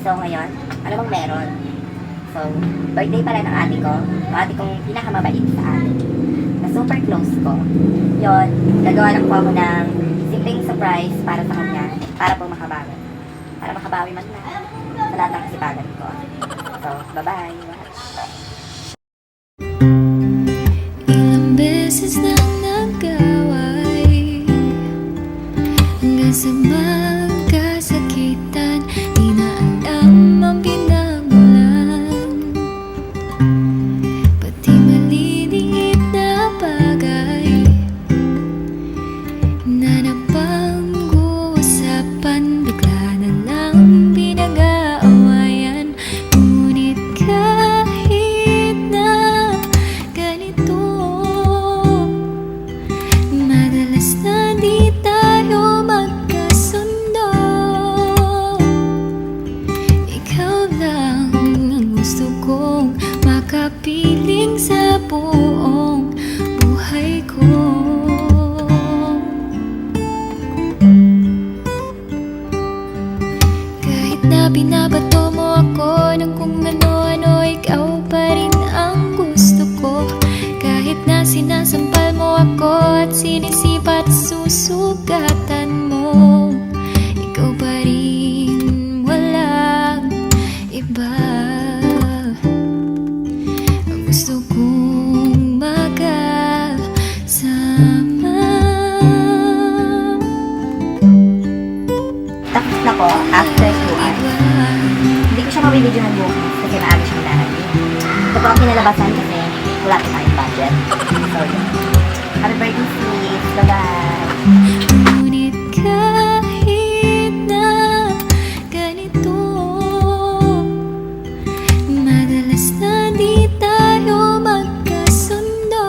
So ngayon, ano bang meron? So, birthday pala ng ate ko. Yung ate kong pinakamabait sa atin. Na super close ko. Yon, gagawa lang po ako ng simpleng surprise para sa kanya. Para po makabawi. Para makabawi man na sa lahat ng kasipagan ko. So, bye-bye. Ilang beses na nag-away hanggang sa magkasakitan, di na alam ang pinagmulan. Pati maliliit na bagay na napag-uusapan, bigla na lang pinag-aawayan. Ngunit kahit na ganito, madalas na di tayo magkasundo. Ikaw lang ang gusto kong makapiling sa buong buhay ko. Kahit na binabato mo ako ng kung ano-ano, ikaw pa rin ang gusto ko. Kahit na sinasampal mo ako at sinisipat susugatan mo, ikaw pa rin, walang iba. Ang gusto kong magkasama. Tapos na po, after 2 hours. Hindi ko siya mabibidyohan bukas kasi maaga siyang darating. Ito po ang kinalabasan kasi wala pa tayong budget. So, yun. Happy birthday, sis. Bye-bye. Ngunit kahit na ganito, madalas na di tayo magkasundo.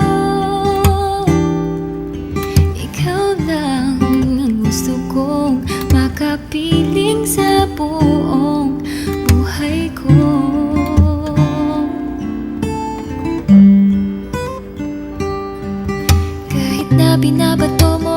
Ikaw lang ang gusto kong makapiling sa buong buhay ko.